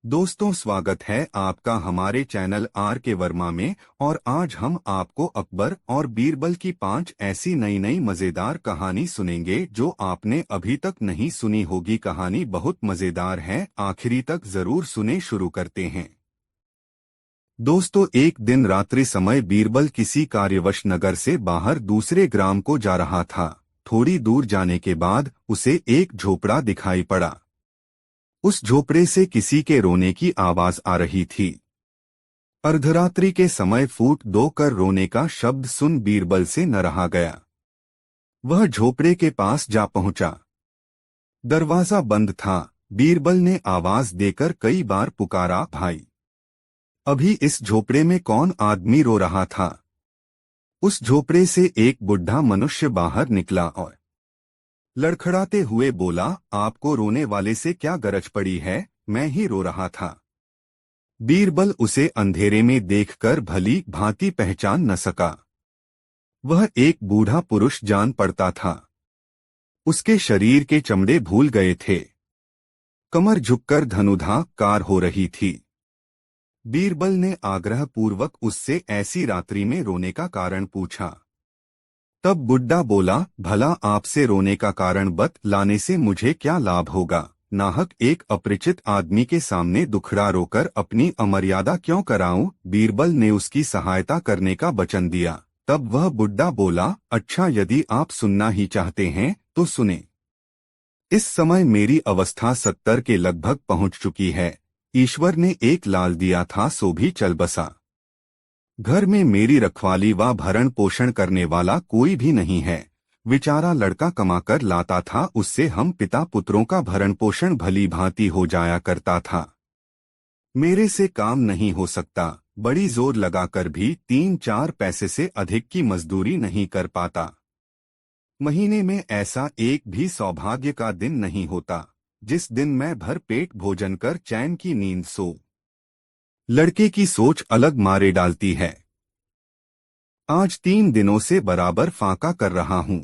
दोस्तों, स्वागत है आपका हमारे चैनल आर के वर्मा में। और आज हम आपको अकबर और बीरबल की 5 ऐसी नई नई मजेदार कहानी सुनेंगे जो आपने अभी तक नहीं सुनी होगी। कहानी बहुत मजेदार है, आखिरी तक जरूर सुने। शुरू करते हैं। दोस्तों, एक दिन रात्रि समय बीरबल किसी कार्यवश नगर से बाहर दूसरे ग्राम को जा रहा था। थोड़ी दूर जाने के बाद उसे एक झोपड़ा दिखाई पड़ा। उस झोपड़े से किसी के रोने की आवाज आ रही थी। अर्धरात्रि के समय फूट दो कर रोने का शब्द सुन बीरबल से न रहा गया। वह झोपड़े के पास जा पहुंचा। दरवाजा बंद था। बीरबल ने आवाज देकर कई बार पुकारा, भाई। अभी इस झोपड़े में कौन आदमी रो रहा था? उस झोपड़े से एक बुढ़ा मनुष्य बाहर निकला और लड़खड़ाते हुए बोला, आपको रोने वाले से क्या गरज पड़ी है? मैं ही रो रहा था। बीरबल उसे अंधेरे में देखकर भली भांति पहचान न सका। वह एक बूढ़ा पुरुष जान पड़ता था। उसके शरीर के चमड़े भूल गए थे। कमर झुककर धनुधा कार हो रही थी। बीरबल ने आग्रहपूर्वक उससे ऐसी रात्रि में रोने का कारण पूछा। तब बुड्ढा बोला, भला आपसे रोने का कारण बतलाने से मुझे क्या लाभ होगा? नाहक एक अपरिचित आदमी के सामने दुखड़ा रोकर अपनी अमर्यादा क्यों कराऊं? बीरबल ने उसकी सहायता करने का वचन दिया। तब वह बुड्ढा बोला, अच्छा, यदि आप सुनना ही चाहते हैं तो सुने। इस समय मेरी अवस्था 70 के लगभग पहुंच चुकी है। ईश्वर ने एक लाल दिया था सो भी चल बसा। घर में मेरी रखवाली व भरण पोषण करने वाला कोई भी नहीं है। बेचारा लड़का कमाकर लाता था, उससे हम पिता पुत्रों का भरण पोषण भली भांति हो जाया करता था। मेरे से काम नहीं हो सकता। बड़ी जोर लगाकर भी 3-4 पैसे से अधिक की मजदूरी नहीं कर पाता। महीने में ऐसा एक भी सौभाग्य का दिन नहीं होता जिस दिन मैं भर पेट भोजन कर चैन की नींद सो। लड़के की सोच अलग मारे डालती है। आज 3 दिनों से बराबर फांका कर रहा हूं।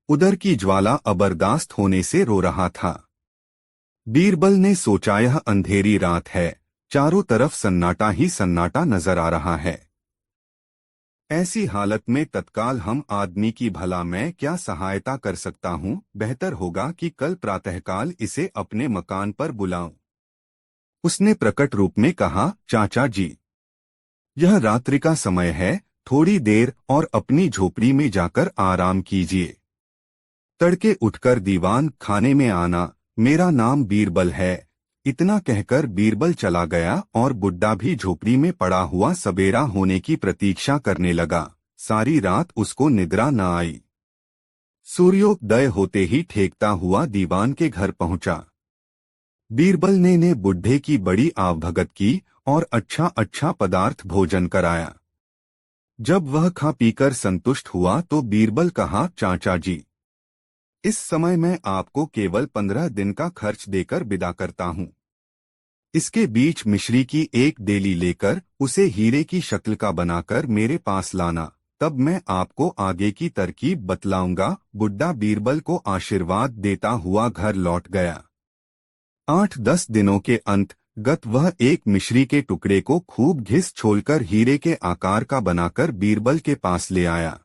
उदर की ज्वाला अबरदास्त होने से रो रहा था। बीरबल ने सोचा, यह अंधेरी रात है, चारों तरफ सन्नाटा ही सन्नाटा नजर आ रहा है। ऐसी हालत में तत्काल हम आदमी की भला मैं क्या सहायता कर सकता हूं? बेहतर होगा कि कल प्रातःकाल इसे अपने मकान पर बुलाऊं। उसने प्रकट रूप में कहा, चाचा जी, यह रात्रि का समय है, थोड़ी देर और अपनी झोपड़ी में जाकर आराम कीजिए। तड़के उठकर दीवान खाने में आना। मेरा नाम बीरबल है। इतना कहकर बीरबल चला गया और बुड्ढा भी झोपड़ी में पड़ा हुआ सबेरा होने की प्रतीक्षा करने लगा। सारी रात उसको निद्रा न आई। सूर्योदय होते ही ठेकता हुआ दीवान के घर पहुंचा। बीरबल ने बुड्ढे की बड़ी आवभगत की और अच्छा अच्छा पदार्थ भोजन कराया। जब वह खा पीकर संतुष्ट हुआ तो बीरबल कहा, चाचा जी, इस समय मैं आपको केवल 15 दिन का खर्च देकर विदा करता हूं। इसके बीच मिश्री की एक डेली लेकर उसे हीरे की शक्ल का बनाकर मेरे पास लाना, तब मैं आपको आगे की तरकीब बतलाऊंगा। बुड्ढा बीरबल को आशीर्वाद देता हुआ घर लौट गया। 8-10 दिनों के अंत गत वह एक मिश्री के टुकड़े को खूब घिस छोलकर हीरे के आकार का बनाकर बीरबल के पास ले आया।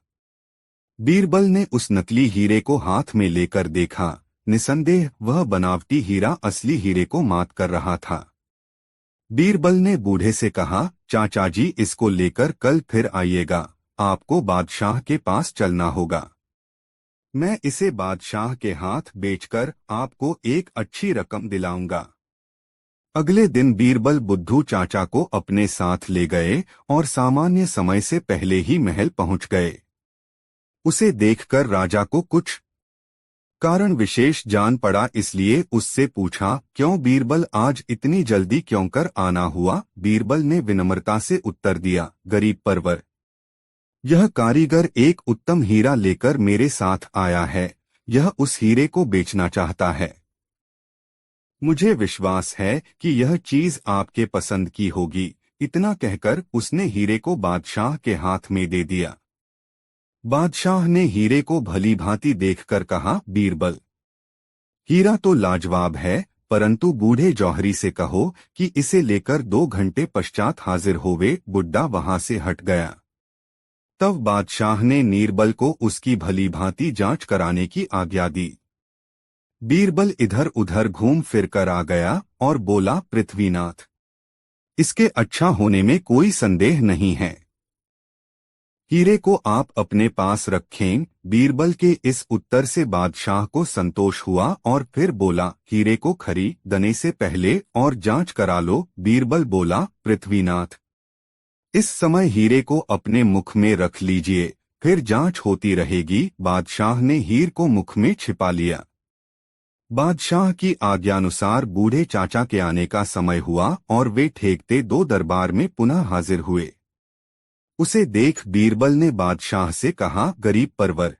बीरबल ने उस नकली हीरे को हाथ में लेकर देखा। निसंदेह वह बनावटी हीरा असली हीरे को मात कर रहा था। बीरबल ने बूढ़े से कहा, चाचा जी, इसको लेकर कल फिर आइएगा, आपको बादशाह के पास चलना होगा। मैं इसे बादशाह के हाथ बेचकर आपको एक अच्छी रकम दिलाऊंगा। अगले दिन बीरबल बुद्धू चाचा को अपने साथ ले गए और सामान्य समय से पहले ही महल पहुंच गए। उसे देखकर राजा को कुछ कारण विशेष जान पड़ा, इसलिए उससे पूछा, क्यों बीरबल, आज इतनी जल्दी क्यों कर आना हुआ? बीरबल ने विनम्रता से उत्तर दिया, गरीब परवर, यह कारीगर एक उत्तम हीरा लेकर मेरे साथ आया है। यह उस हीरे को बेचना चाहता है। मुझे विश्वास है कि यह चीज आपके पसंद की होगी। इतना कहकर उसने हीरे को बादशाह के हाथ में दे दिया। बादशाह ने हीरे को भली भांति देखकर कहा, बीरबल, हीरा तो लाजवाब है, परंतु बूढ़े जौहरी से कहो कि इसे लेकर 2 घंटे पश्चात हाजिर होवे। बुड्ढा वहां से हट गया। तब बादशाह ने नीरबल को उसकी भली भांति जांच कराने की आज्ञा दी। बीरबल इधर उधर घूम फिर कर आ गया और बोला, पृथ्वीनाथ, इसके अच्छा होने में कोई संदेह नहीं है। हीरे को आप अपने पास रखें। बीरबल के इस उत्तर से बादशाह को संतोष हुआ और फिर बोला, हीरे को खरीदने से पहले और जांच करा लो। बीरबल बोला, पृथ्वीनाथ, इस समय हीरे को अपने मुख में रख लीजिए, फिर जांच होती रहेगी। बादशाह ने हीर को मुख में छिपा लिया। बादशाह की आज्ञानुसार बूढ़े चाचा के आने का समय हुआ और वे ठेकते 2 दरबार में पुनः हाजिर हुए। उसे देख बीरबल ने बादशाह से कहा, गरीब परवर,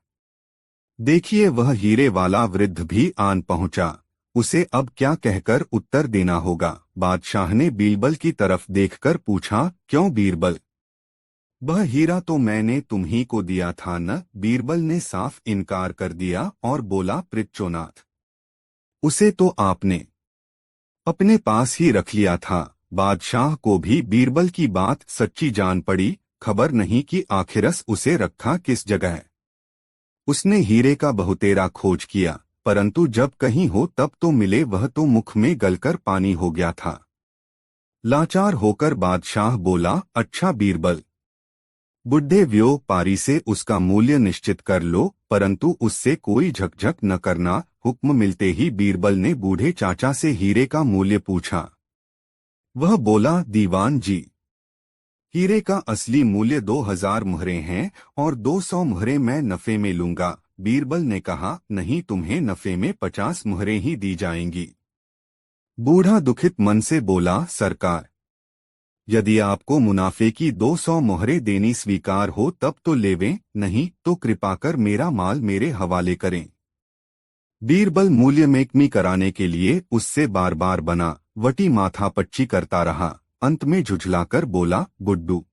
देखिए वह हीरे वाला वृद्ध भी आन पहुंचा। उसे अब क्या कहकर उत्तर देना होगा। बादशाह ने बीरबल की तरफ देखकर पूछा, क्यों बीरबल, वह हीरा तो मैंने तुम्ही को दिया था न। बीरबल ने साफ इनकार कर दिया और बोला, पृथ्वीनाथ, उसे तो आपने अपने पास ही रख लिया था। बादशाह को भी बीरबल की बात सच्ची जान पड़ी। खबर नहीं कि आखिरस उसे रखा किस जगह। उसने हीरे का बहुतेरा खोज किया, परंतु जब कहीं हो तब तो मिले वह तो मुख में गलकर पानी हो गया था। लाचार होकर बादशाह बोला, अच्छा बीरबल, बुढ़े व्यापारी से उसका मूल्य निश्चित कर लो, परंतु उससे कोई झकझक न करना। हुक्म मिलते ही बीरबल ने बूढ़े चाचा से हीरे का मूल्य पूछा। वह बोला, दीवान जी, हीरे का असली मूल्य 2000 मुहरें हैं और 200 मुहरें मैं नफे में लूंगा। बीरबल ने कहा, नहीं, तुम्हें नफे में 50 मुहरें ही दी जाएंगी। बूढ़ा दुखित मन से बोला, सरकार, यदि आपको मुनाफे की 200 मुहरें देनी स्वीकार हो तब तो लेवें, नहीं तो कृपा कर मेरा माल मेरे हवाले करें। बीरबल मूल्य में कमी कराने के लिए उससे बार बार बना वटी माथापच्ची करता रहा। अंत में झुझलाकर बोला, बुड्ढू,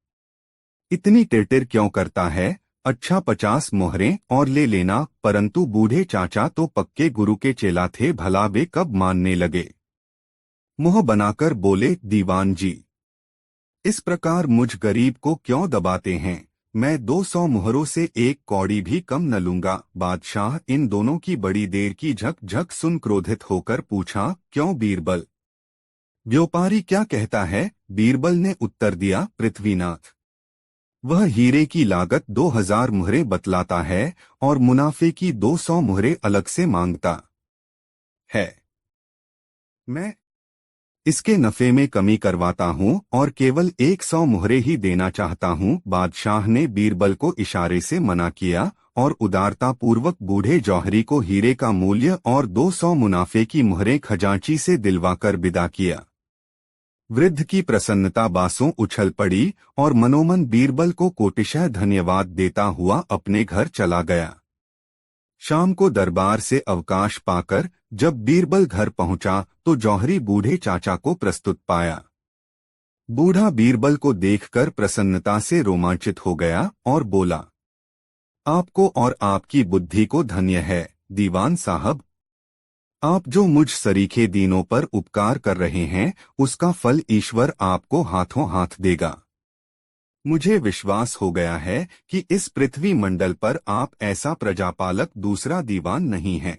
इतनी टिरटिर क्यों करता है? अच्छा 50 मुहरें और ले लेना। परंतु बूढ़े चाचा तो पक्के गुरु के चेला थे, भला वे कब मानने लगे। मुंह बनाकर बोले, दीवान जी, इस प्रकार मुझ गरीब को क्यों दबाते हैं? मैं 200 मुहरों से 1 कौड़ी भी कम न लूंगा। बादशाह इन दोनों की बड़ी देर की झक सुन क्रोधित होकर पूछा, क्यों बीरबल, व्यापारी क्या कहता है? बीरबल ने उत्तर दिया, पृथ्वीनाथ, वह हीरे की लागत 2000 मुहरें बतलाता है और मुनाफे की 200 मुहरें अलग से मांगता है। मैं इसके नफे में कमी करवाता हूँ और केवल 100 मुहरें ही देना चाहता हूँ। बादशाह ने बीरबल को इशारे से मना किया और उदारतापूर्वक बूढ़े जौहरी को हीरे का मूल्य और 200 मुनाफे की मुहरें खजांची से दिलवाकर विदा किया। वृद्ध की प्रसन्नता बासों उछल पड़ी और मनोमन बीरबल को कोटिशः धन्यवाद देता हुआ अपने घर चला गया। शाम को दरबार से अवकाश पाकर जब बीरबल घर पहुंचा तो जौहरी बूढ़े चाचा को प्रस्तुत पाया। बूढ़ा बीरबल को देखकर प्रसन्नता से रोमांचित हो गया और बोला, आपको और आपकी बुद्धि को धन्य है दीवान साहब। आप जो मुझ सरीखे दीनों पर उपकार कर रहे हैं उसका फल ईश्वर आपको हाथों हाथ देगा। मुझे विश्वास हो गया है कि इस पृथ्वी मंडल पर आप ऐसा प्रजापालक दूसरा दीवान नहीं है।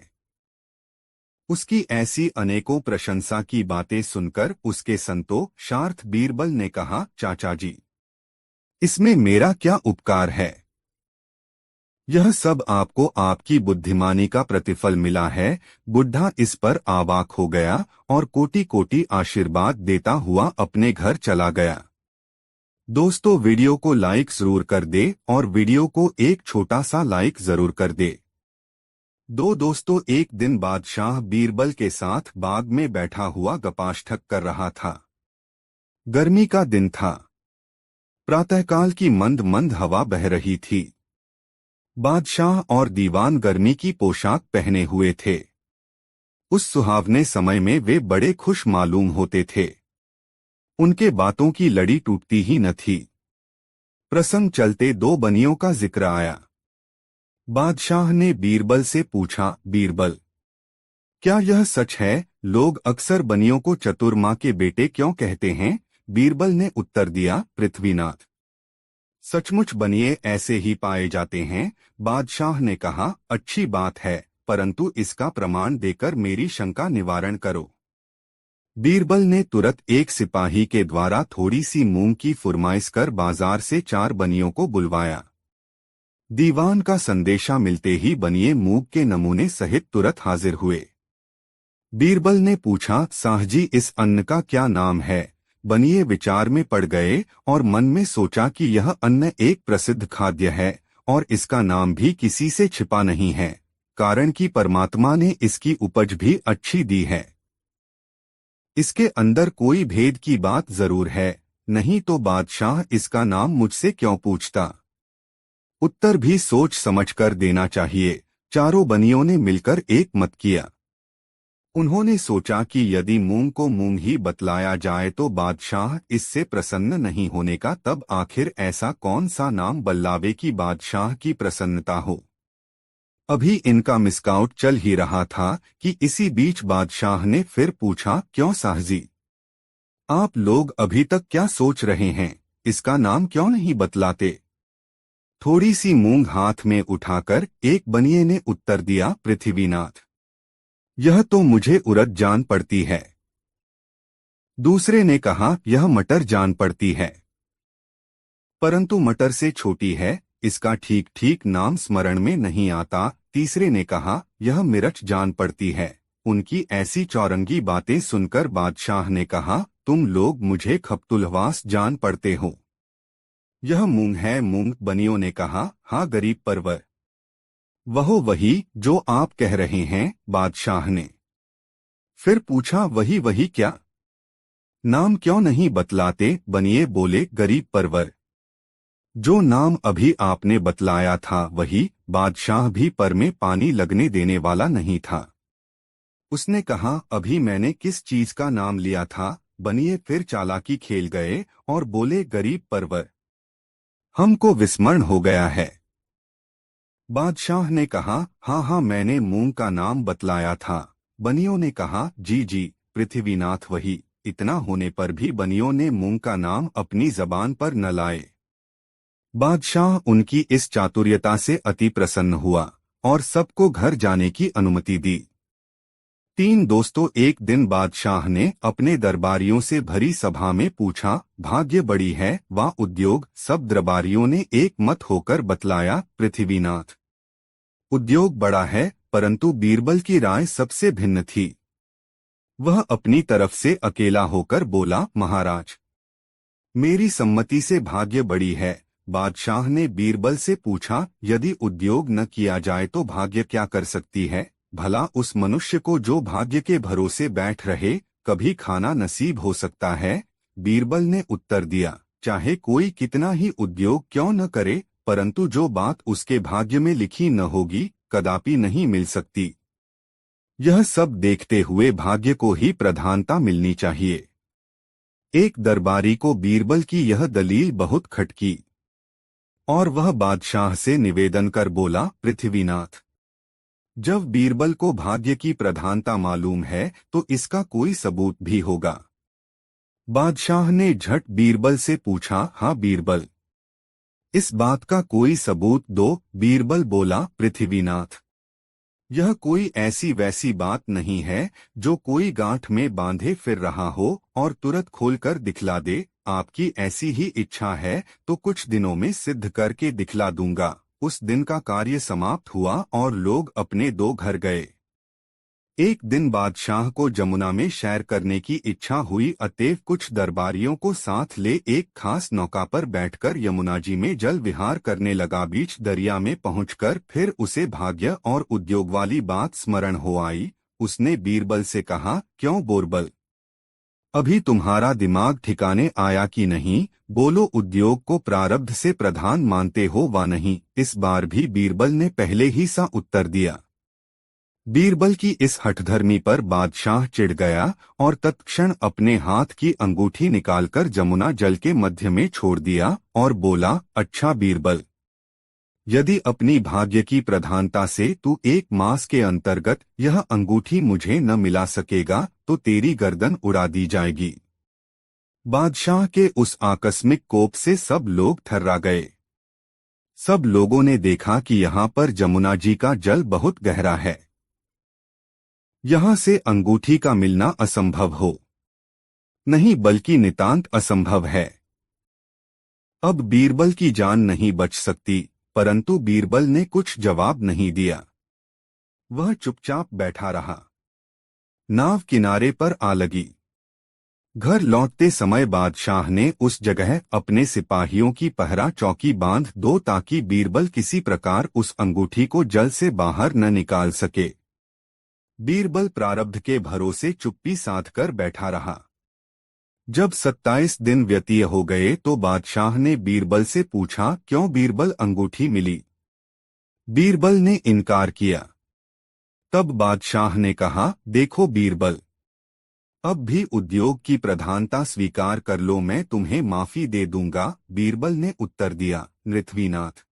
उसकी ऐसी अनेकों प्रशंसा की बातें सुनकर उसके संतोषार्थ बीरबल ने कहा, चाचा जी, इसमें मेरा क्या उपकार है? यह सब आपको आपकी बुद्धिमानी का प्रतिफल मिला है। बुढ़ा इस पर आवाक हो गया और कोटि कोटि आशीर्वाद देता हुआ अपने घर चला गया। दोस्तों, वीडियो को लाइक जरूर कर दे और वीडियो को एक छोटा सा लाइक जरूर कर दे। दोस्तों, एक दिन बादशाह बीरबल के साथ बाग में बैठा हुआ गपाष्ठक कर रहा था। गर्मी का दिन था। प्रातःकाल की मंद मंद हवा बह रही थी। बादशाह और दीवान गर्मी की पोशाक पहने हुए थे। उस सुहावने समय में वे बड़े खुश मालूम होते थे। उनके बातों की लड़ी टूटती ही न थी। प्रसंग चलते 2 बनियों का जिक्र आया। बादशाह ने बीरबल से पूछा, बीरबल, क्या यह सच है लोग अक्सर बनियों को चतुर माँ के बेटे क्यों कहते हैं? बीरबल ने उत्तर दिया, पृथ्वीनाथ। सचमुच बनिए ऐसे ही पाए जाते हैं। बादशाह ने कहा, अच्छी बात है, परंतु इसका प्रमाण देकर मेरी शंका निवारण करो। बीरबल ने तुरंत एक सिपाही के द्वारा थोड़ी सी मूंग की फुरमाइश कर बाजार से 4 बनियों को बुलवाया। दीवान का संदेशा मिलते ही बनिए मूंग के नमूने सहित तुरंत हाजिर हुए। बीरबल ने पूछा, साहजी इस अन्न का क्या नाम है? बनिए विचार में पड़ गए और मन में सोचा कि यह अन्न एक प्रसिद्ध खाद्य है और इसका नाम भी किसी से छिपा नहीं है, कारण कि परमात्मा ने इसकी उपज भी अच्छी दी है। इसके अंदर कोई भेद की बात जरूर है, नहीं तो बादशाह इसका नाम मुझसे क्यों पूछता? उत्तर भी सोच समझकर देना चाहिए। चारों बनियों ने मिलकर एक मत किया। उन्होंने सोचा कि यदि मूंग को मूंग ही बतलाया जाए तो बादशाह इससे प्रसन्न नहीं होने का, तब आखिर ऐसा कौन सा नाम बल्लावे कि बादशाह की प्रसन्नता हो। अभी इनका मिसकाउट चल ही रहा था कि इसी बीच बादशाह ने फिर पूछा, क्यों साहजी, आप लोग अभी तक क्या सोच रहे हैं? इसका नाम क्यों नहीं बतलाते? थोड़ी सी मूंग हाथ में उठाकर एक बनिए ने उत्तर दिया, पृथ्वीनाथ, यह तो मुझे उड़द जान पड़ती है। दूसरे ने कहा, यह मटर जान पड़ती है, परंतु मटर से छोटी है, इसका ठीक ठीक नाम स्मरण में नहीं आता। तीसरे ने कहा, यह मिर्च जान पड़ती है। उनकी ऐसी चौरंगी बातें सुनकर बादशाह ने कहा, तुम लोग मुझे खप्तुलवास जान पड़ते हो। यह मूंग है। मूंग, बनियों ने कहा, हाँ गरीब परवर, वही जो आप कह रहे हैं। बादशाह ने फिर पूछा, वही वही क्या? नाम क्यों नहीं बतलाते? बनिए बोले, गरीब परवर, जो नाम अभी आपने बतलाया था वही। बादशाह भी पर में पानी लगने देने वाला नहीं था। उसने कहा, अभी मैंने किस चीज का नाम लिया था? बनिए फिर चालाकी खेल गए और बोले, गरीब परवर, हमको विस्मरण हो गया है। बादशाह ने कहा, हाँ हाँ, मैंने मूंग का नाम बतलाया था। बनियों ने कहा, जी जी पृथ्वीनाथ वही। इतना होने पर भी बनियों ने मूंग का नाम अपनी जबान पर न लाए। बादशाह उनकी इस चातुर्यता से अति प्रसन्न हुआ और सबको घर जाने की अनुमति दी। 3 दोस्तों, एक दिन बादशाह ने अपने दरबारियों से भरी सभा में पूछा, भाग्य बड़ी है व उद्योग? सब दरबारियों ने एक मत होकर बतलाया, पृथ्वीनाथ, उद्योग बड़ा है, परंतु बीरबल की राय सबसे भिन्न थी। वह अपनी तरफ से अकेला होकर बोला, महाराज, मेरी सम्मति से भाग्य बड़ी है। बादशाह ने बीरबल से पूछा, यदि उद्योग न किया जाए तो भाग्य क्या कर सकती है? भला उस मनुष्य को जो भाग्य के भरोसे बैठ रहे, कभी खाना नसीब हो सकता है? बीरबल ने उत्तर दिया, चाहे कोई कितना ही उद्योग क्यों न करे, परंतु जो बात उसके भाग्य में लिखी न होगी कदापि नहीं मिल सकती। यह सब देखते हुए भाग्य को ही प्रधानता मिलनी चाहिए। एक दरबारी को बीरबल की यह दलील बहुत खटकी और वह बादशाह से निवेदन कर बोला, पृथ्वीनाथ, जब बीरबल को भाग्य की प्रधानता मालूम है तो इसका कोई सबूत भी होगा। बादशाह ने झट बीरबल से पूछा, हाँ बीरबल, इस बात का कोई सबूत दो। बीरबल बोला, पृथ्वीनाथ, यह कोई ऐसी वैसी बात नहीं है जो कोई गांठ में बांधे फिर रहा हो और तुरंत खोलकर दिखला दे। आपकी ऐसी ही इच्छा है तो कुछ दिनों में सिद्ध करके दिखला दूंगा। उस दिन का कार्य समाप्त हुआ और लोग अपने 2 घर गए। एक दिन बादशाह को जमुना में सैर करने की इच्छा हुई, अतएव कुछ दरबारियों को साथ ले एक खास नौका पर बैठकर यमुना जी में जल विहार करने लगा। बीच दरिया में पहुंचकर फिर उसे भाग्य और उद्योग वाली बात स्मरण हो आई। उसने बीरबल से कहा, क्यों बोरबल, अभी तुम्हारा दिमाग ठिकाने आया कि नहीं? बोलो, उद्योग को प्रारब्ध से प्रधान मानते हो वा नहीं? इस बार भी बीरबल ने पहले ही सा उत्तर दिया। बीरबल की इस हठधर्मी पर बादशाह चिढ़ गया और तत्क्षण अपने हाथ की अंगूठी निकालकर जमुना जल के मध्य में छोड़ दिया और बोला, अच्छा बीरबल, यदि अपनी भाग्य की प्रधानता से तू एक मास के अंतर्गत यह अंगूठी मुझे न मिला सकेगा तो तेरी गर्दन उड़ा दी जाएगी। बादशाह के उस आकस्मिक कोप से सब लोग थर्रा गए। सब लोगों ने देखा कि यहाँ पर जमुना जी का जल बहुत गहरा है। यहाँ से अंगूठी का मिलना असंभव हो नहीं बल्कि नितांत असंभव है। अब बीरबल की जान नहीं बच सकती, परंतु बीरबल ने कुछ जवाब नहीं दिया। वह चुपचाप बैठा रहा। नाव किनारे पर आ लगी। घर लौटते समय बादशाह ने उस जगह अपने सिपाहियों की पहरा चौकी बांध दो ताकि बीरबल किसी प्रकार उस अंगूठी को जल से बाहर न निकाल सके। बीरबल प्रारब्ध के भरोसे चुप्पी साध कर बैठा रहा। जब 27 दिन व्यतीत हो गए तो बादशाह ने बीरबल से पूछा, क्यों बीरबल अंगूठी मिली? बीरबल ने इनकार किया। तब बादशाह ने कहा, देखो बीरबल, अब भी उद्योग की प्रधानता स्वीकार कर लो, मैं तुम्हें माफी दे दूंगा। बीरबल ने उत्तर दिया, नृथवीनाथ,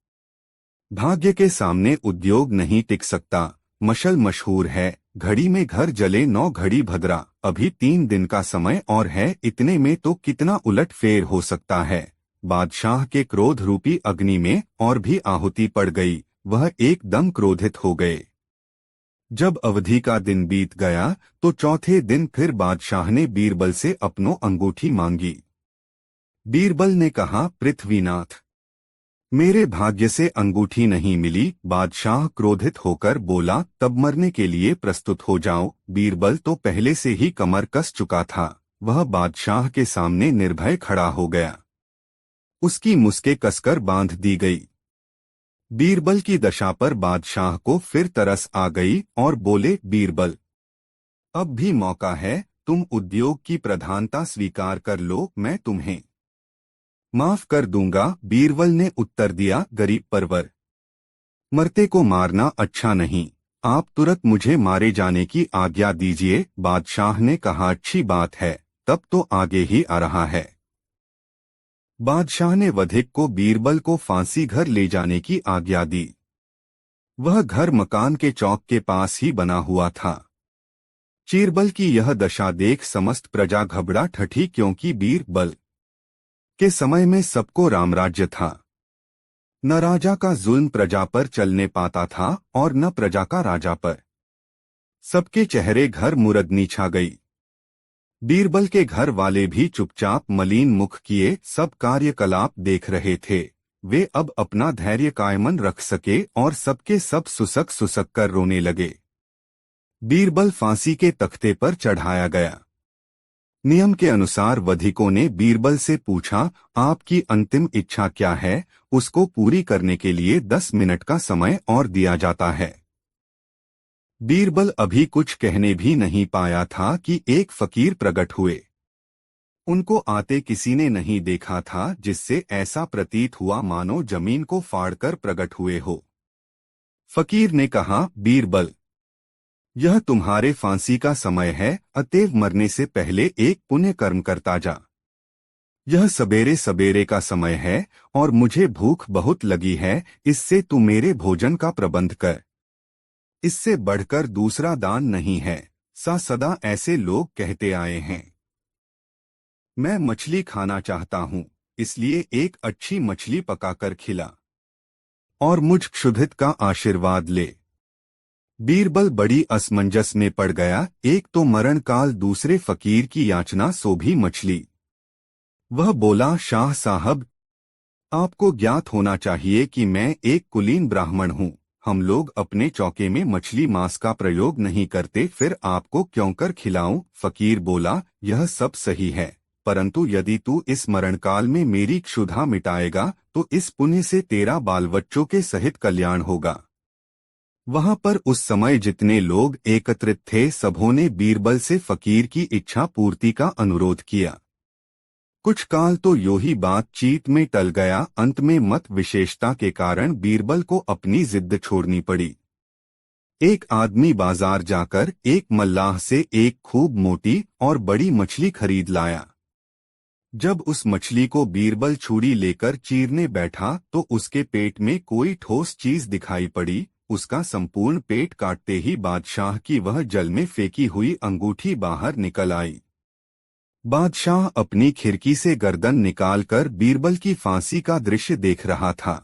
भाग्य के सामने उद्योग नहीं टिक सकता। मशल मशहूर है, घड़ी में घर जले 9 घड़ी भद्रा। अभी 3 दिन का समय और है, इतने में तो कितना उलट फेर हो सकता है। बादशाह के क्रोध रूपी अग्नि में और भी आहुति पड़ गई। वह एकदम क्रोधित हो गए। जब अवधि का दिन बीत गया तो चौथे दिन फिर बादशाह ने बीरबल से अपनों अंगूठी मांगी। बीरबल ने कहा, पृथ्वीनाथ, मेरे भाग्य से अंगूठी नहीं मिली। बादशाह क्रोधित होकर बोला, तब मरने के लिए प्रस्तुत हो जाओ। बीरबल तो पहले से ही कमर कस चुका था। वह बादशाह के सामने निर्भय खड़ा हो गया। उसकी मुस्के कसकर बांध दी गई। बीरबल की दशा पर बादशाह को फिर तरस आ गई और बोले, बीरबल, अब भी मौका है, तुम उद्योग की प्रधानता स्वीकार कर लो, मैं तुम्हें माफ कर दूंगा। बीरबल ने उत्तर दिया, गरीब परवर, मरते को मारना अच्छा नहीं। आप तुरंत मुझे मारे जाने की आज्ञा दीजिए। बादशाह ने कहा, अच्छी बात है, तब तो आगे ही आ रहा है। बादशाह ने वधिक को बीरबल को फांसी घर ले जाने की आज्ञा दी। वह घर मकान के चौक के पास ही बना हुआ था। चीरबल की यह दशा देख समस्त प्रजा घबरा ठठी, क्योंकि बीरबल के समय में सबको रामराज्य था। न राजा का जुल्म प्रजा पर चलने पाता था और न प्रजा का राजा पर। सबके चेहरे घर मुरदनी छा गई। बीरबल के घर वाले भी चुपचाप मलिन मुख किए सब कार्यकलाप देख रहे थे। वे अब अपना धैर्य कायमन रख सके और सबके सब सुसक सुसक कर रोने लगे। बीरबल फांसी के तख्ते पर चढ़ाया गया। नियम के अनुसार वधिकों ने बीरबल से पूछा, आपकी अंतिम इच्छा क्या है? उसको पूरी करने के लिए 10 मिनट का समय और दिया जाता है। बीरबल अभी कुछ कहने भी नहीं पाया था कि एक फकीर प्रकट हुए। उनको आते किसी ने नहीं देखा था, जिससे ऐसा प्रतीत हुआ मानो जमीन को फाड़कर प्रकट हुए हो। फकीर ने कहा, बीरबल, यह तुम्हारे फांसी का समय है, अतएव मरने से पहले एक पुण्य कर्म करता जा। यह सबेरे सबेरे का समय है और मुझे भूख बहुत लगी है, इससे तू मेरे भोजन का प्रबंध कर। इससे बढ़कर दूसरा दान नहीं है। सदा ऐसे लोग कहते आए हैं। मैं मछली खाना चाहता हूँ, इसलिए एक अच्छी मछली पकाकर खिला और मुझ क्षुधित का आशीर्वाद ले। बीरबल बड़ी असमंजस में पड़ गया। एक तो मरण काल, दूसरे फकीर की याचना, सो भी मछली। वह बोला, शाह साहब, आपको ज्ञात होना चाहिए कि मैं एक कुलीन ब्राह्मण हूँ। हम लोग अपने चौके में मछली मांस का प्रयोग नहीं करते, फिर आपको क्यों कर खिलाऊं? फकीर बोला, यह सब सही है, परंतु यदि तू इस मरणकाल में मेरी क्षुधा मिटाएगा तो इस पुण्य से तेरा बाल बच्चों के सहित कल्याण होगा। वहां पर उस समय जितने लोग एकत्रित थे, सबों ने बीरबल से फकीर की इच्छा पूर्ति का अनुरोध किया। कुछ काल तो यो ही बातचीत में टल गया। अंत में मत विशेषता के कारण बीरबल को अपनी जिद छोड़नी पड़ी। एक आदमी बाजार जाकर एक मल्लाह से एक खूब मोटी और बड़ी मछली खरीद लाया। जब उस मछली को बीरबल छुरी लेकर चीरने बैठा तो उसके पेट में कोई ठोस चीज दिखाई पड़ी। उसका संपूर्ण पेट काटते ही बादशाह की वह जल में फेंकी हुई अंगूठी बाहर निकल आई। बादशाह अपनी खिड़की से गर्दन निकालकर बीरबल की फांसी का दृश्य देख रहा था।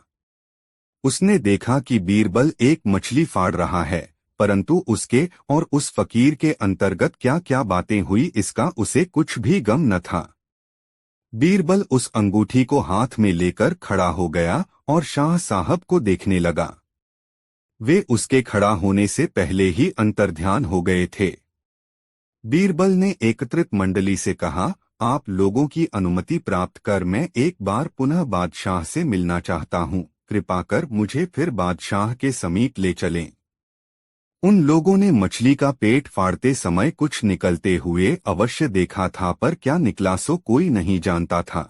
उसने देखा कि बीरबल एक मछली फाड़ रहा है, परंतु उसके और उस फकीर के अंतर्गत क्या क्या बातें हुई इसका उसे कुछ भी गम न था। बीरबल उस अंगूठी को हाथ में लेकर खड़ा हो गया और शाह साहब को देखने लगा। वे उसके खड़ा होने से पहले ही अंतर्ध्यान हो गए थे। बीरबल ने एकत्रित मंडली से कहा, आप लोगों की अनुमति प्राप्त कर मैं एक बार पुनः बादशाह से मिलना चाहता हूँ। कृपा कर मुझे फिर बादशाह के समीप ले चलें। उन लोगों ने मछली का पेट फाड़ते समय कुछ निकलते हुए अवश्य देखा था, पर क्या निकला सो कोई नहीं जानता था।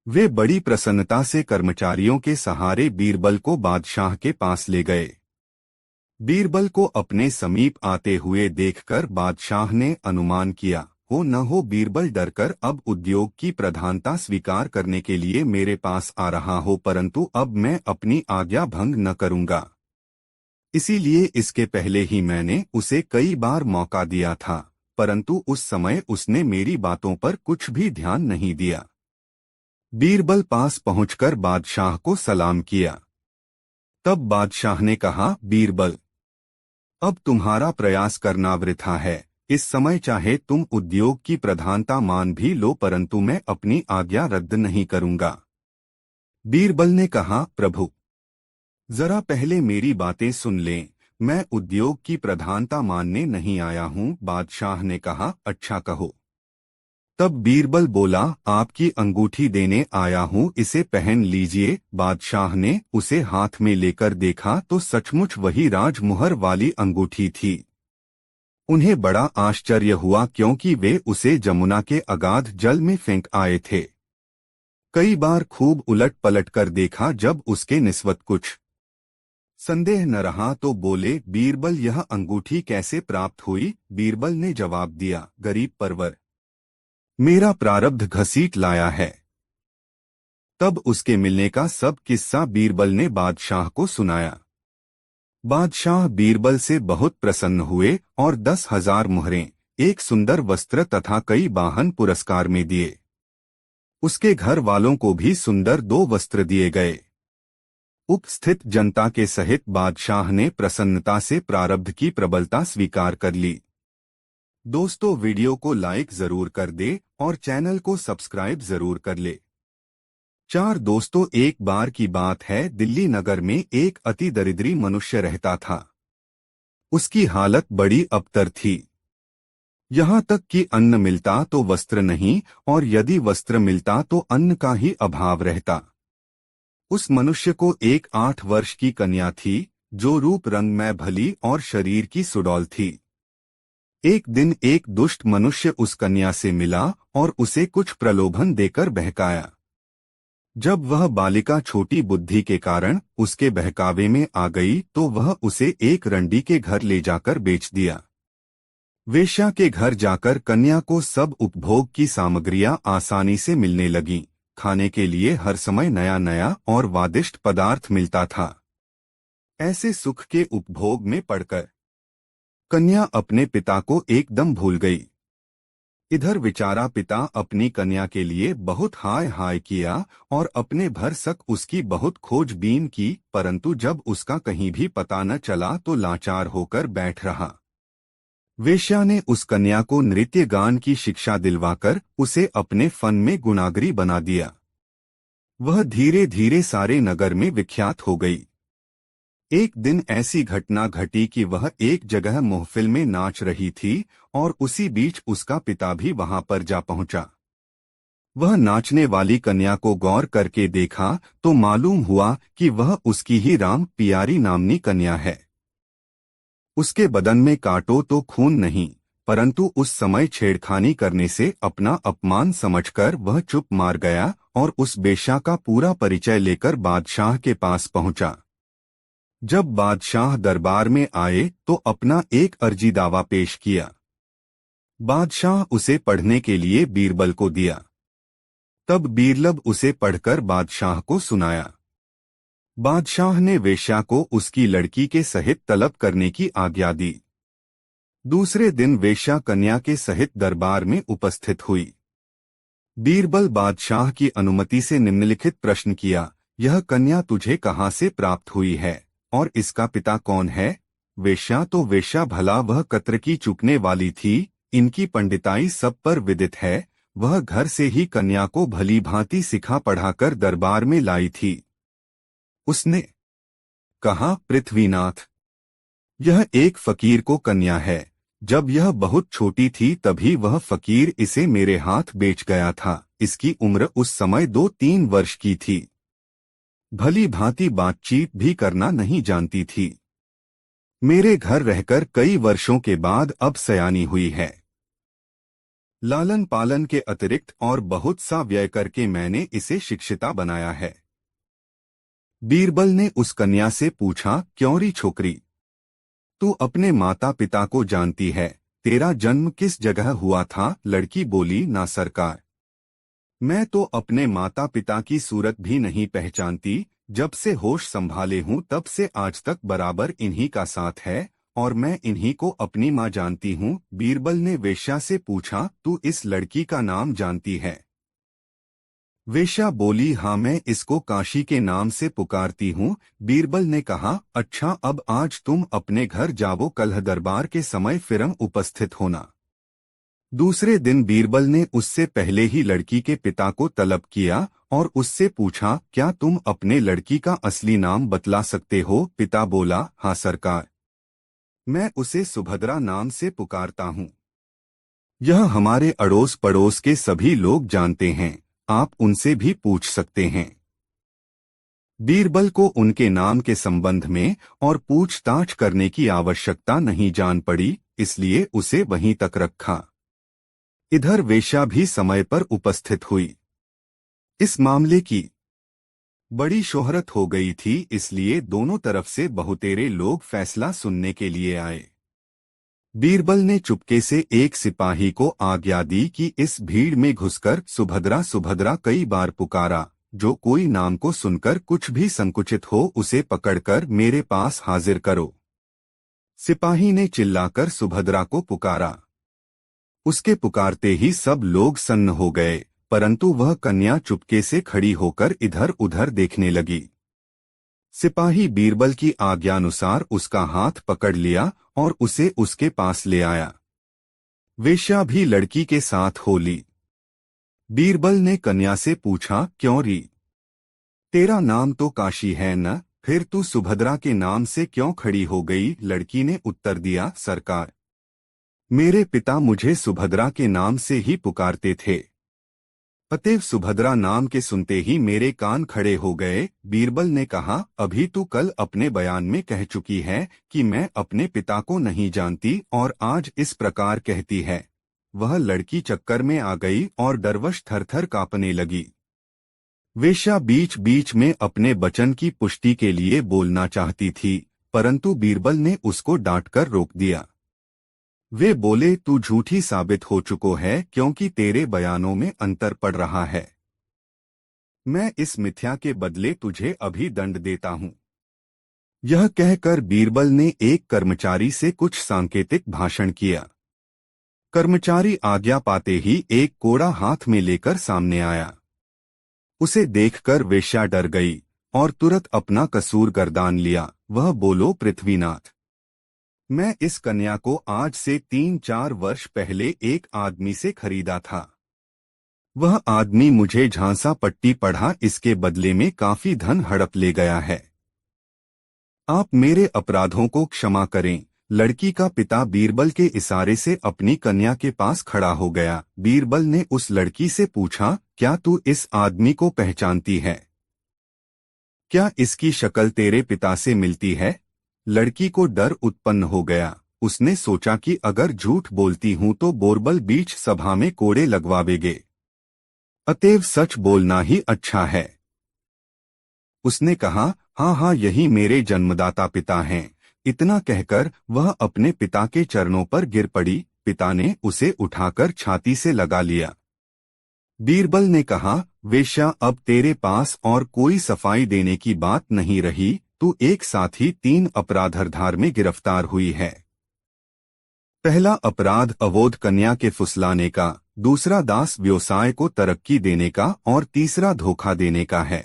वे बड़ी प्रसन्नता से कर्मचारियों के सहारे बीरबल को बादशाह के पास ले गए। बीरबल को अपने समीप आते हुए देखकर बादशाह ने अनुमान किया, हो न हो बीरबल डरकर अब उद्योग की प्रधानता स्वीकार करने के लिए मेरे पास आ रहा हो, परंतु अब मैं अपनी आज्ञा भंग न करूंगा। इसीलिए इसके पहले ही मैंने उसे कई बार मौका दिया था, परंतु उस समय उसने मेरी बातों पर कुछ भी ध्यान नहीं दिया। बीरबल पास पहुंचकर बादशाह को सलाम किया। तब बादशाह ने कहा, बीरबल, अब तुम्हारा प्रयास करना वृथा है। इस समय चाहे तुम उद्योग की प्रधानता मान भी लो, परंतु मैं अपनी आज्ञा रद्द नहीं करूंगा। बीरबल ने कहा, प्रभु, जरा पहले मेरी बातें सुन लें। मैं उद्योग की प्रधानता मानने नहीं आया हूं। बादशाह ने कहा, अच्छा कहो। तब बीरबल बोला, आपकी अंगूठी देने आया हूं, इसे पहन लीजिए। बादशाह ने उसे हाथ में लेकर देखा तो सचमुच वही राजमुहर वाली अंगूठी थी। उन्हें बड़ा आश्चर्य हुआ, क्योंकि वे उसे जमुना के अगाध जल में फेंक आए थे। कई बार खूब उलट पलट कर देखा, जब उसके निस्वत कुछ संदेह न रहा तो बोले, बीरबल, यह अंगूठी कैसे प्राप्त हुई? बीरबल ने जवाब दिया, गरीब परवर, मेरा प्रारब्ध घसीट लाया है। तब उसके मिलने का सब किस्सा बीरबल ने बादशाह को सुनाया। बादशाह बीरबल से बहुत प्रसन्न हुए और 10,000 मुहरें, एक सुंदर वस्त्र तथा कई वाहन पुरस्कार में दिए। उसके घर वालों को भी सुंदर 2 वस्त्र दिए गए। उपस्थित जनता के सहित बादशाह ने प्रसन्नता से प्रारब्ध की प्रबलता स्वीकार कर ली। दोस्तों, वीडियो को लाइक जरूर कर दे और चैनल को सब्सक्राइब जरूर कर ले। 4 दोस्तों, एक बार की बात है, दिल्ली नगर में एक अति दरिद्री मनुष्य रहता था। उसकी हालत बड़ी अबतर थी। यहाँ तक कि अन्न मिलता तो वस्त्र नहीं, और यदि वस्त्र मिलता तो अन्न का ही अभाव रहता। उस मनुष्य को एक 8 वर्ष की कन्या थी, जो रूप रंग में भली और शरीर की सुडौल थी। एक दिन एक दुष्ट मनुष्य उस कन्या से मिला और उसे कुछ प्रलोभन देकर बहकाया। जब वह बालिका छोटी बुद्धि के कारण उसके बहकावे में आ गई तो वह उसे एक रंडी के घर ले जाकर बेच दिया। वेश्या के घर जाकर कन्या को सब उपभोग की सामग्रियां आसानी से मिलने लगीं। खाने के लिए हर समय नया नया और स्वादिष्ट पदार्थ मिलता था। ऐसे सुख के उपभोग में पड़कर कन्या अपने पिता को एकदम भूल गई। इधर बेचारा पिता अपनी कन्या के लिए बहुत हाय हाय किया और अपने भरसक उसकी बहुत खोजबीन की, परंतु जब उसका कहीं भी पता न चला तो लाचार होकर बैठ रहा। वेश्या ने उस कन्या को नृत्य गान की शिक्षा दिलवाकर उसे अपने फन में गुणागरी बना दिया। वह धीरे धीरे सारे नगर में विख्यात हो गई। एक दिन ऐसी घटना घटी कि वह एक जगह महफिल में नाच रही थी और उसी बीच उसका पिता भी वहां पर जा पहुंचा। वह नाचने वाली कन्या को गौर करके देखा तो मालूम हुआ कि वह उसकी ही राम पियारी नामनी कन्या है। उसके बदन में काटो तो खून नहीं, परंतु उस समय छेड़खानी करने से अपना अपमान समझकर वह चुप मार गया और उस बेश्या का पूरा परिचय लेकर बादशाह के पास पहुंचा। जब बादशाह दरबार में आए तो अपना एक अर्जी दावा पेश किया। बादशाह उसे पढ़ने के लिए बीरबल को दिया। तब बीरबल उसे पढ़कर बादशाह को सुनाया। बादशाह ने वेश्या को उसकी लड़की के सहित तलब करने की आज्ञा दी। दूसरे दिन वेश्या कन्या के सहित दरबार में उपस्थित हुई। बीरबल बादशाह की अनुमति से निम्नलिखित प्रश्न किया, यह कन्या तुझे कहाँ से प्राप्त हुई है और इसका पिता कौन है? वेश्या तो वेश्या, भला वह कत्र की चुकने वाली थी, इनकी पंडिताई सब पर विदित है। वह घर से ही कन्या को भली भांति सिखा पढ़ाकर दरबार में लाई थी। उसने कहा, पृथ्वीनाथ, यह एक फकीर को कन्या है। जब यह बहुत छोटी थी तभी वह फकीर इसे मेरे हाथ बेच गया था। इसकी उम्र उस समय 2-3 वर्ष की थी। भली भांति बातचीत भी करना नहीं जानती थी। मेरे घर रहकर कई वर्षों के बाद अब सयानी हुई है। लालन पालन के अतिरिक्त और बहुत सा व्यय करके मैंने इसे शिक्षिता बनाया है। बीरबल ने उस कन्या से पूछा, क्यों री छोकरी, तू अपने माता पिता को जानती है? तेरा जन्म किस जगह हुआ था? लड़की बोली, ना सरकार, मैं तो अपने माता पिता की सूरत भी नहीं पहचानती। जब से होश संभाले हूँ तब से आज तक बराबर इन्हीं का साथ है और मैं इन्हीं को अपनी माँ जानती हूँ। बीरबल ने वेश्या से पूछा, तू इस लड़की का नाम जानती है? वेश्या बोली, हाँ, मैं इसको काशी के नाम से पुकारती हूँ। बीरबल ने कहा, अच्छा, अब आज तुम अपने घर जाओ, कल दरबार के समय फिर उपस्थित होना। दूसरे दिन बीरबल ने उससे पहले ही लड़की के पिता को तलब किया और उससे पूछा, क्या तुम अपने लड़की का असली नाम बतला सकते हो? पिता बोला, हाँ सरकार, मैं उसे सुभद्रा नाम से पुकारता हूँ। यह हमारे अड़ोस पड़ोस के सभी लोग जानते हैं, आप उनसे भी पूछ सकते हैं। बीरबल को उनके नाम के संबंध में और पूछताछ करने की आवश्यकता नहीं जान पड़ी, इसलिए उसे वहीं तक रखा। इधर वेश्या भी समय पर उपस्थित हुई। इस मामले की बड़ी शोहरत हो गई थी, इसलिए दोनों तरफ से बहुतेरे लोग फैसला सुनने के लिए आए। बीरबल ने चुपके से एक सिपाही को आज्ञा दी कि इस भीड़ में घुसकर सुभद्रा सुभद्रा कई बार पुकारा। जो कोई नाम को सुनकर कुछ भी संकुचित हो उसे पकड़कर मेरे पास हाजिर करो। सिपाही ने चिल्लाकर सुभद्रा को पुकारा। उसके पुकारते ही सब लोग सन्न हो गए, परंतु वह कन्या चुपके से खड़ी होकर इधर उधर देखने लगी। सिपाही बीरबल की आज्ञानुसार उसका हाथ पकड़ लिया और उसे उसके पास ले आया। वेश्या भी लड़की के साथ हो ली। बीरबल ने कन्या से पूछा, क्यों री, तेरा नाम तो काशी है न, फिर तू सुभद्रा के नाम से क्यों खड़ी हो गई? लड़की ने उत्तर दिया, सरकार, मेरे पिता मुझे सुभद्रा के नाम से ही पुकारते थे, अतएव सुभद्रा नाम के सुनते ही मेरे कान खड़े हो गए। बीरबल ने कहा, अभी तू कल अपने बयान में कह चुकी है कि मैं अपने पिता को नहीं जानती और आज इस प्रकार कहती है। वह लड़की चक्कर में आ गई और डरवश थरथर कांपने लगी। वेश्या बीच बीच में अपने वचन की पुष्टि के लिए बोलना चाहती थी, परंतु बीरबल ने उसको डांटकर रोक दिया। वे बोले, तू झूठी साबित हो चुको है क्योंकि तेरे बयानों में अंतर पड़ रहा है। मैं इस मिथ्या के बदले तुझे अभी दंड देता हूँ। यह कहकर बीरबल ने एक कर्मचारी से कुछ सांकेतिक भाषण किया। कर्मचारी आज्ञा पाते ही एक कोड़ा हाथ में लेकर सामने आया। उसे देखकर वेश्या डर गई और तुरंत अपना कसूर गर्दान लिया। वह बोलो, पृथ्वीनाथ, मैं इस कन्या को आज से 3-4 वर्ष पहले एक आदमी से खरीदा था। वह आदमी मुझे झांसा पट्टी पढ़ा, इसके बदले में काफी धन हड़प ले गया है। आप मेरे अपराधों को क्षमा करें। लड़की का पिता बीरबल के इशारे से अपनी कन्या के पास खड़ा हो गया। बीरबल ने उस लड़की से पूछा, क्या तू इस आदमी को पहचानती है? क्या इसकी शक्ल तेरे पिता से मिलती है? लड़की को डर उत्पन्न हो गया। उसने सोचा कि अगर झूठ बोलती हूं तो बोरबल बीच सभा में कोड़े लगवावेगे, अतएव सच बोलना ही अच्छा है। उसने कहा, हाँ हाँ, यही मेरे जन्मदाता पिता हैं। इतना कहकर वह अपने पिता के चरणों पर गिर पड़ी। पिता ने उसे उठाकर छाती से लगा लिया। बीरबल ने कहा, वेश्या, अब तेरे पास और कोई सफाई देने की बात नहीं रही, तू एक साथ ही 3 अपराधाधार में गिरफ्तार हुई है। पहला अपराध अवोध कन्या के फुसलाने का, दूसरा दास व्यवसाय को तरक्की देने का और तीसरा धोखा देने का है।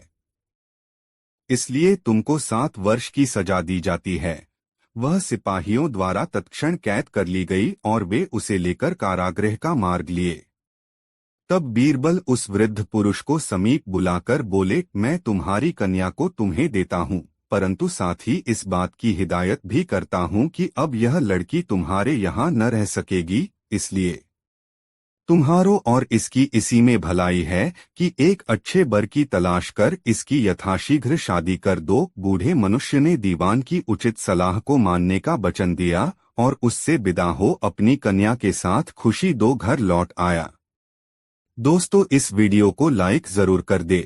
इसलिए तुमको 7 वर्ष की सजा दी जाती है। वह सिपाहियों द्वारा तत्क्षण कैद कर ली गई और वे उसे लेकर कारागृह का मार्ग लिए। तब बीरबल उस वृद्ध पुरुष को समीप बुलाकर बोले, मैं तुम्हारी कन्या को तुम्हें देता हूँ, परंतु साथ ही इस बात की हिदायत भी करता हूँ कि अब यह लड़की तुम्हारे यहाँ न रह सकेगी, इसलिए तुम्हारो और इसकी इसी में भलाई है कि एक अच्छे बर की तलाश कर इसकी यथाशीघ्र शादी कर दो। बूढ़े मनुष्य ने दीवान की उचित सलाह को मानने का वचन दिया और उससे विदा हो अपनी कन्या के साथ खुशी दो घर लौट आया। दोस्तों, इस वीडियो को लाइक जरूर कर दे।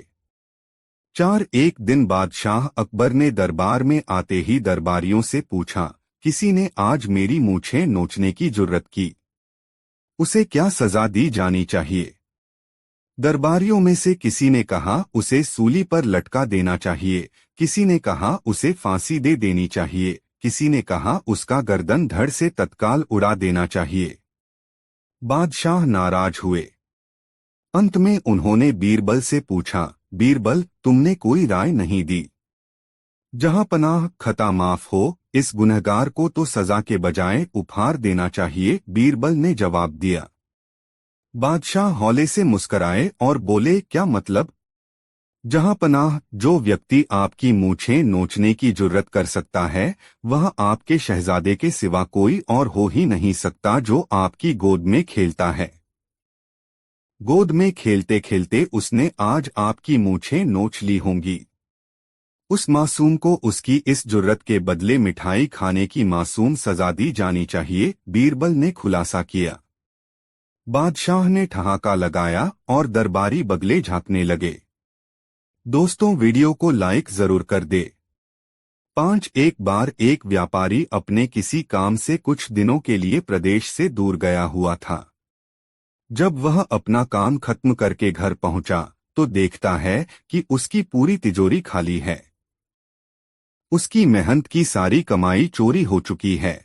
एक दिन बादशाह अकबर ने दरबार में आते ही दरबारियों से पूछा, किसी ने आज मेरी मूछें नोचने की जुर्रत की, उसे क्या सजा दी जानी चाहिए? दरबारियों में से किसी ने कहा उसे सूली पर लटका देना चाहिए, किसी ने कहा उसे फांसी दे देनी चाहिए, किसी ने कहा उसका गर्दन धड़ से तत्काल उड़ा देना चाहिए। बादशाह नाराज हुए। अंत में उन्होंने बीरबल से पूछा, बीरबल, तुमने कोई राय नहीं दी? जहां पनाह, खता माफ हो, इस गुनहगार को तो सजा के बजाय उपहार देना चाहिए, बीरबल ने जवाब दिया। बादशाह हौले से मुस्कराए और बोले, क्या मतलब? जहां पनाह, जो व्यक्ति आपकी मूछें नोचने की जुर्रत कर सकता है, वह आपके शहजादे के सिवा कोई और हो ही नहीं सकता जो आपकी गोद में खेलता है। गोद में खेलते खेलते उसने आज आपकी मूछें नोच ली होंगी। उस मासूम को उसकी इस जुर्रत के बदले मिठाई खाने की मासूम सजा दी जानी चाहिए, बीरबल ने खुलासा किया। बादशाह ने ठहाका लगाया और दरबारी बगले झांकने लगे। दोस्तों, वीडियो को लाइक जरूर कर दे। एक बार एक व्यापारी अपने किसी काम से कुछ दिनों के लिए प्रदेश से दूर गया हुआ था। जब वह अपना काम खत्म करके घर पहुंचा तो देखता है कि उसकी पूरी तिजोरी खाली है। उसकी मेहनत की सारी कमाई चोरी हो चुकी है।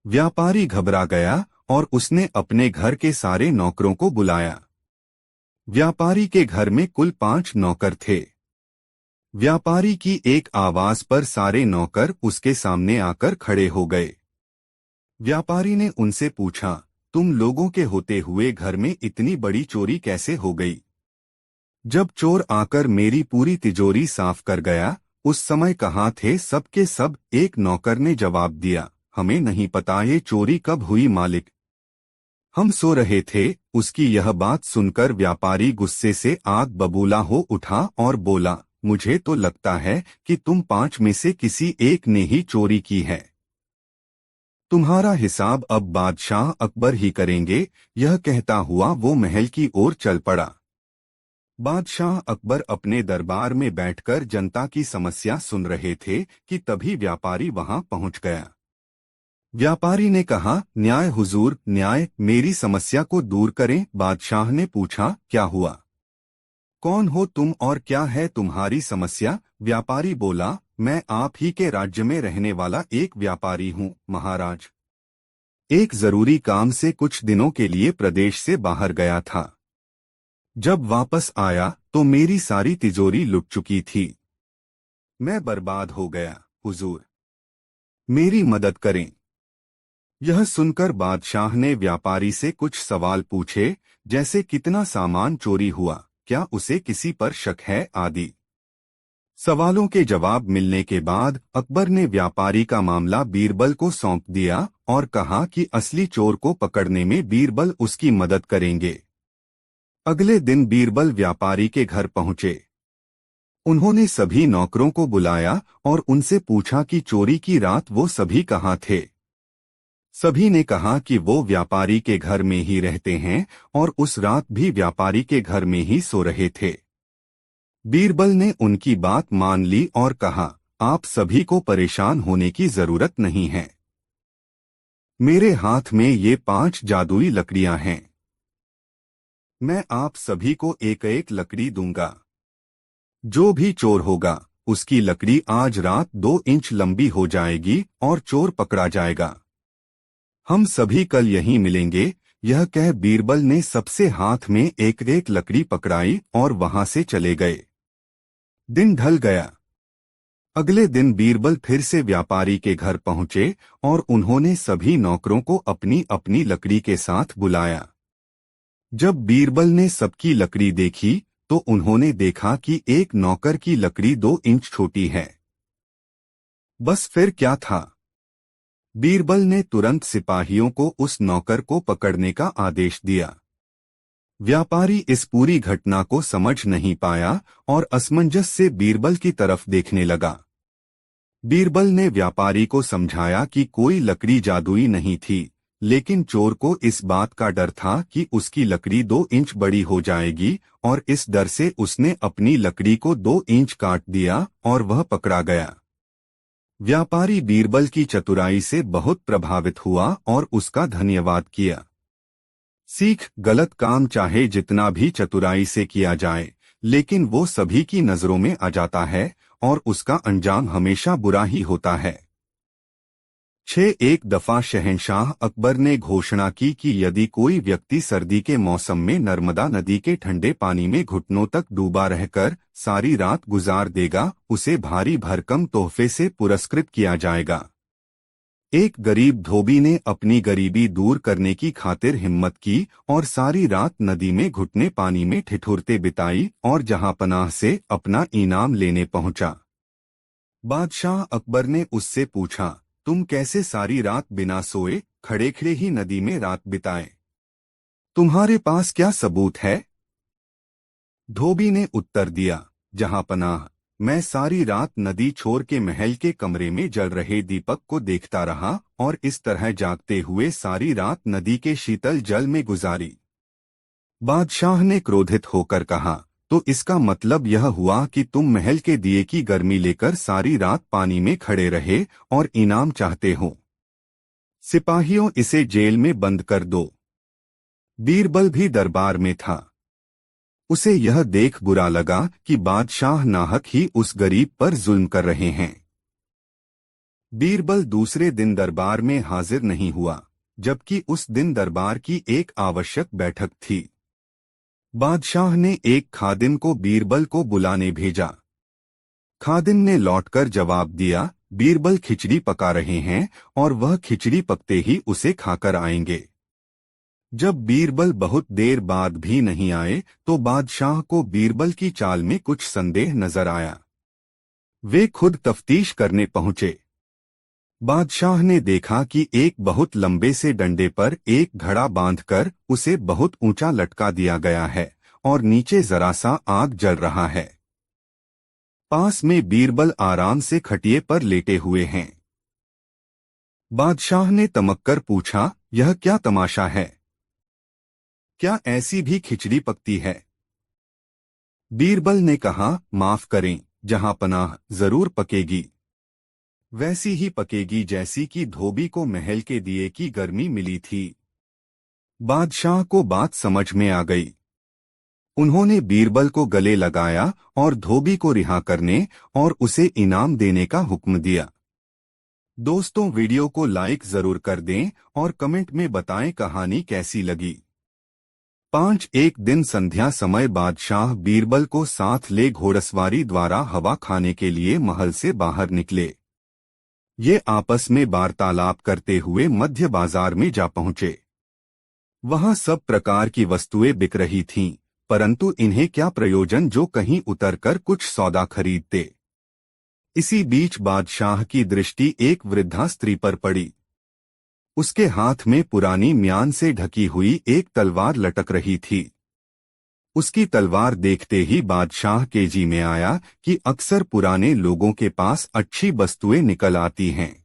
व्यापारी घबरा गया और उसने अपने घर के सारे नौकरों को बुलाया। व्यापारी के घर में कुल 5 नौकर थे। व्यापारी की एक आवाज पर सारे नौकर उसके सामने आकर खड़े हो गए। व्यापारी ने उनसे पूछा, तुम लोगों के होते हुए घर में इतनी बड़ी चोरी कैसे हो गई? जब चोर आकर मेरी पूरी तिजोरी साफ कर गया, उस समय कहाँ थे सब के सब? एक नौकर ने जवाब दिया, हमें नहीं पता ये चोरी कब हुई मालिक, हम सो रहे थे। उसकी यह बात सुनकर व्यापारी गुस्से से आग बबूला हो उठा और बोला, मुझे तो लगता है कि तुम 5 में से किसी एक ने ही चोरी की है। तुम्हारा हिसाब अब बादशाह अकबर ही करेंगे। यह कहता हुआ वो महल की ओर चल पड़ा। बादशाह अकबर अपने दरबार में बैठकर जनता की समस्या सुन रहे थे कि तभी व्यापारी वहां पहुंच गया। व्यापारी ने कहा, न्याय हुजूर, न्याय, मेरी समस्या को दूर करें। बादशाह ने पूछा, क्या हुआ? कौन हो तुम और क्या है तुम्हारी समस्या? व्यापारी बोला, मैं आप ही के राज्य में रहने वाला एक व्यापारी हूँ महाराज। एक जरूरी काम से कुछ दिनों के लिए प्रदेश से बाहर गया था। जब वापस आया तो मेरी सारी तिजोरी लुट चुकी थी। मैं बर्बाद हो गया, हुजूर, मेरी मदद करें। यह सुनकर बादशाह ने व्यापारी से कुछ सवाल पूछे, जैसे कितना सामान चोरी हुआ, क्या उसे किसी पर शक है आदि। सवालों के जवाब मिलने के बाद अकबर ने व्यापारी का मामला बीरबल को सौंप दिया और कहा कि असली चोर को पकड़ने में बीरबल उसकी मदद करेंगे। अगले दिन बीरबल व्यापारी के घर पहुंचे। उन्होंने सभी नौकरों को बुलाया और उनसे पूछा कि चोरी की रात वो सभी कहाँ थे। सभी ने कहा कि वो व्यापारी के घर में ही रहते हैं और उस रात भी व्यापारी के घर में ही सो रहे थे। बीरबल ने उनकी बात मान ली और कहा, आप सभी को परेशान होने की जरूरत नहीं है। मेरे हाथ में ये 5 जादुई लकड़ियां हैं। मैं आप सभी को एक एक लकड़ी दूंगा। जो भी चोर होगा उसकी लकड़ी आज रात 2 इंच लंबी हो जाएगी और चोर पकड़ा जाएगा। हम सभी कल यहीं मिलेंगे। यह कह बीरबल ने सबसे हाथ में एक एक लकड़ी पकड़ाई और वहां से चले गए। दिन ढल गया। अगले दिन बीरबल फिर से व्यापारी के घर पहुंचे और उन्होंने सभी नौकरों को अपनी अपनी लकड़ी के साथ बुलाया। जब बीरबल ने सबकी लकड़ी देखी तो उन्होंने देखा कि एक नौकर की लकड़ी 2 इंच छोटी है। बस फिर क्या था? बीरबल ने तुरंत सिपाहियों को उस नौकर को पकड़ने का आदेश दिया। व्यापारी इस पूरी घटना को समझ नहीं पाया और असमंजस से बीरबल की तरफ देखने लगा। बीरबल ने व्यापारी को समझाया कि कोई लकड़ी जादुई नहीं थी, लेकिन चोर को इस बात का डर था कि उसकी लकड़ी 2 इंच बड़ी हो जाएगी और इस डर से उसने अपनी लकड़ी को 2 इंच काट दिया और वह पकड़ा गया। व्यापारी बीरबल की चतुराई से बहुत प्रभावित हुआ और उसका धन्यवाद किया। सीख: गलत काम चाहे जितना भी चतुराई से किया जाए, लेकिन वो सभी की नजरों में आ जाता है और उसका अंजाम हमेशा बुरा ही होता है। 6 एक दफा शहंशाह अकबर ने घोषणा की कि यदि कोई व्यक्ति सर्दी के मौसम में नर्मदा नदी के ठंडे पानी में घुटनों तक डूबा रहकर सारी रात गुजार देगा, उसे भारी भरकम तोहफे से पुरस्कृत किया जाएगा। एक गरीब धोबी ने अपनी गरीबी दूर करने की खातिर हिम्मत की और सारी रात नदी में घुटने पानी में ठिठुरते बिताई और जहांपनाह से अपना इनाम लेने पहुंचा। बादशाह अकबर ने उससे पूछा, तुम कैसे सारी रात बिना सोए खड़े खड़े ही नदी में रात बिताए? तुम्हारे पास क्या सबूत है? धोबी ने उत्तर दिया, जहांपनाह, मैं सारी रात नदी छोर के महल के कमरे में जल रहे दीपक को देखता रहा और इस तरह जागते हुए सारी रात नदी के शीतल जल में गुजारी। बादशाह ने क्रोधित होकर कहा, तो इसका मतलब यह हुआ कि तुम महल के दिए की गर्मी लेकर सारी रात पानी में खड़े रहे और इनाम चाहते हो। सिपाहियों, इसे जेल में बंद कर दो। बीरबल भी दरबार में था। उसे यह देख बुरा लगा कि बादशाह नाहक ही उस गरीब पर जुल्म कर रहे हैं। बीरबल दूसरे दिन दरबार में हाजिर नहीं हुआ, जबकि उस दिन दरबार की एक आवश्यक बैठक थी। बादशाह ने एक खादिम को बीरबल को बुलाने भेजा। खादिम ने लौटकर जवाब दिया, बीरबल खिचड़ी पका रहे हैं और वह खिचड़ी पकते ही उसे खाकर आएंगे। जब बीरबल बहुत देर बाद भी नहीं आए तो बादशाह को बीरबल की चाल में कुछ संदेह नजर आया। वे खुद तफ्तीश करने पहुंचे। बादशाह ने देखा कि एक बहुत लंबे से डंडे पर एक घड़ा बांधकर उसे बहुत ऊंचा लटका दिया गया है और नीचे जरा सा आग जल रहा है। पास में बीरबल आराम से खटिए पर लेटे हुए हैं। बादशाह ने तमक्कर पूछा, यह क्या तमाशा है? क्या ऐसी भी खिचड़ी पकती है? बीरबल ने कहा, माफ करें जहांपनाह, जरूर पकेगी। वैसी ही पकेगी जैसी कि धोबी को महल के दिए की गर्मी मिली थी। बादशाह को बात समझ में आ गई। उन्होंने बीरबल को गले लगाया और धोबी को रिहा करने और उसे इनाम देने का हुक्म दिया। दोस्तों, वीडियो को लाइक जरूर कर दें और कमेंट में बताएं कहानी कैसी लगी। 5 एक दिन संध्या समय बादशाह बीरबल को साथ ले घोड़सवारी द्वारा हवा खाने के लिए महल से बाहर निकले। ये आपस में वार्तालाप करते हुए मध्य बाजार में जा पहुंचे। वहां सब प्रकार की वस्तुएं बिक रही थीं, परंतु इन्हें क्या प्रयोजन जो कहीं उतरकर कुछ सौदा खरीदते। इसी बीच बादशाह की दृष्टि एक वृद्धा स्त्री पर पड़ी। उसके हाथ में पुरानी म्यान से ढकी हुई एक तलवार लटक रही थी। उसकी तलवार देखते ही बादशाह के जी में आया कि अक्सर पुराने लोगों के पास अच्छी वस्तुएं निकल आती हैं।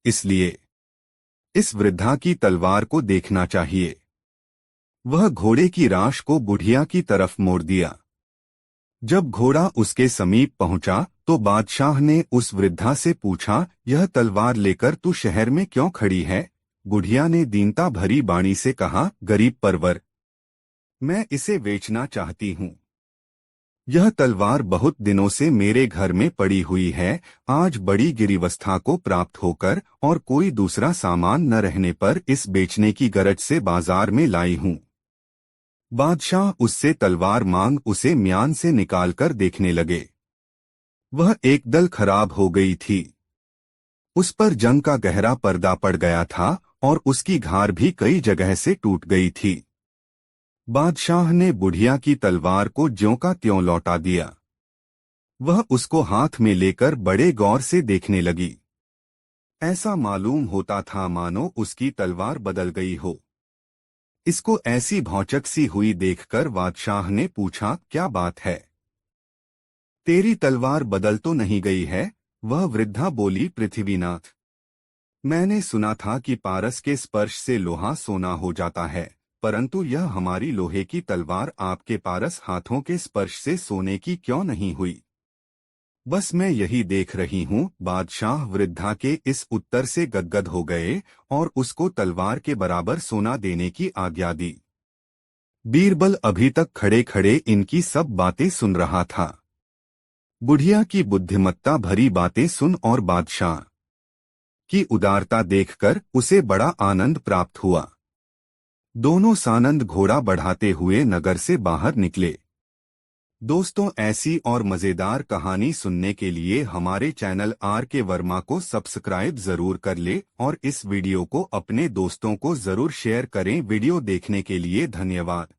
इसलिए इस वृद्धा की तलवार को देखना चाहिए। वह घोड़े की राश को बुढ़िया की तरफ मोड़ दिया। जब घोड़ा उसके समीप पहुंचा तो बादशाह ने उस वृद्धा से पूछा, यह तलवार लेकर तू शहर में क्यों खड़ी है? बुढ़िया ने दीनता भरी बाणी से कहा, गरीब परवर, मैं इसे बेचना चाहती हूँ। यह तलवार बहुत दिनों से मेरे घर में पड़ी हुई है। आज बड़ी गिरीवस्था को प्राप्त होकर और कोई दूसरा सामान न रहने पर इस बेचने की गरज से बाजार में लाई हूँ। बादशाह उससे तलवार मांग उसे म्यान से निकालकर देखने लगे। वह एकदल खराब हो गई थी। उस पर जंग का गहरा पर्दा पड़ गया था और उसकी घार भी कई जगह से टूट गई थी। बादशाह ने बुढ़िया की तलवार को ज्यों का त्यों लौटा दिया। वह उसको हाथ में लेकर बड़े गौर से देखने लगी। ऐसा मालूम होता था मानो उसकी तलवार बदल गई हो। इसको ऐसी भौचक सी हुई देखकर बादशाह ने पूछा, क्या बात है? तेरी तलवार बदल तो नहीं गई है? वह वृद्धा बोली, पृथ्वीनाथ, मैंने सुना था कि पारस के स्पर्श से लोहा सोना हो जाता है, परंतु यह हमारी लोहे की तलवार आपके पारस हाथों के स्पर्श से सोने की क्यों नहीं हुई? बस मैं यही देख रही हूँ। बादशाह वृद्धा के इस उत्तर से गदगद हो गए और उसको तलवार के बराबर सोना देने की आज्ञा दी। बीरबल अभी तक खड़े खड़े इनकी सब बातें सुन रहा था। बुढ़िया की बुद्धिमत्ता भरी बातें सुन और बादशाह की उदारता देखकर उसे बड़ा आनंद प्राप्त हुआ। दोनों सानंद घोड़ा बढ़ाते हुए नगर से बाहर निकले। दोस्तों, ऐसी और मजेदार कहानी सुनने के लिए हमारे चैनल आर के वर्मा को सब्सक्राइब जरूर कर ले और इस वीडियो को अपने दोस्तों को जरूर शेयर करें। वीडियो देखने के लिए धन्यवाद।